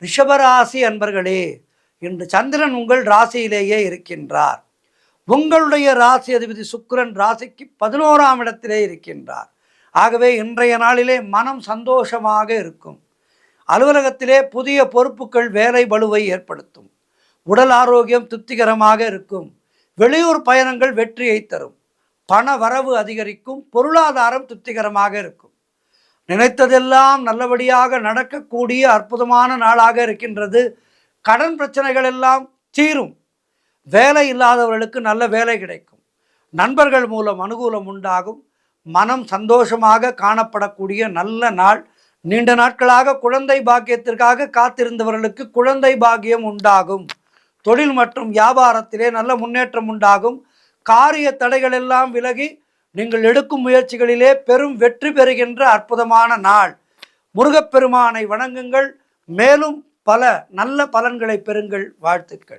ரிஷபராசி அன்பர்களே, இன்று சந்திரன் உங்கள் ராசியிலேயே இருக்கின்றார். உங்களுடைய ராசி அதிபதி சுக்கிரன் ராசிக்கு 11ஆம் இடத்திலே இருக்கின்றார். ஆகவே இன்றைய நாளிலே மனம் சந்தோஷமாக இருக்கும். அலுவலகத்திலே புதிய பொறுப்புகள் வேலை பளுவை ஏற்படுத்தும். உடல் ஆரோக்கியம் திருப்திகரமாக இருக்கும். வெளியூர் பயணங்கள் வெற்றியை தரும். பண வரவு அதிகரிக்கும். பொருளாதாரம் திருப்திகரமாக இருக்கும். நினைத்ததெல்லாம் நல்லபடியாக நடக்கக்கூடிய அற்புதமான நாளாக இருக்கின்றது. கடன் பிரச்சனைகள் எல்லாம் தீரும். வேலை இல்லாதவர்களுக்கு நல்ல வேலை கிடைக்கும். நண்பர்கள் மூலம் அனுகூலம் உண்டாகும். மனம் சந்தோஷமாக காணப்படக்கூடிய நல்ல நாள். நீண்ட நாட்களாக குழந்தை பாக்கியத்திற்காக காத்திருந்தவர்களுக்கு குழந்தை பாக்கியம் உண்டாகும். தொழில் மற்றும் வியாபாரத்திலே நல்ல முன்னேற்றம் உண்டாகும். காரிய தடைகள் எல்லாம் விலகி நீங்கள் எடுக்கும் முயற்சிகளிலே பெரும் வெற்றி பெறுகின்ற அற்புதமான நாள். முருகப்பெருமானை வணங்குங்கள். மேலும் பல நல்ல பலன்களை பெறுங்கள். வாழ்த்துக்கள்.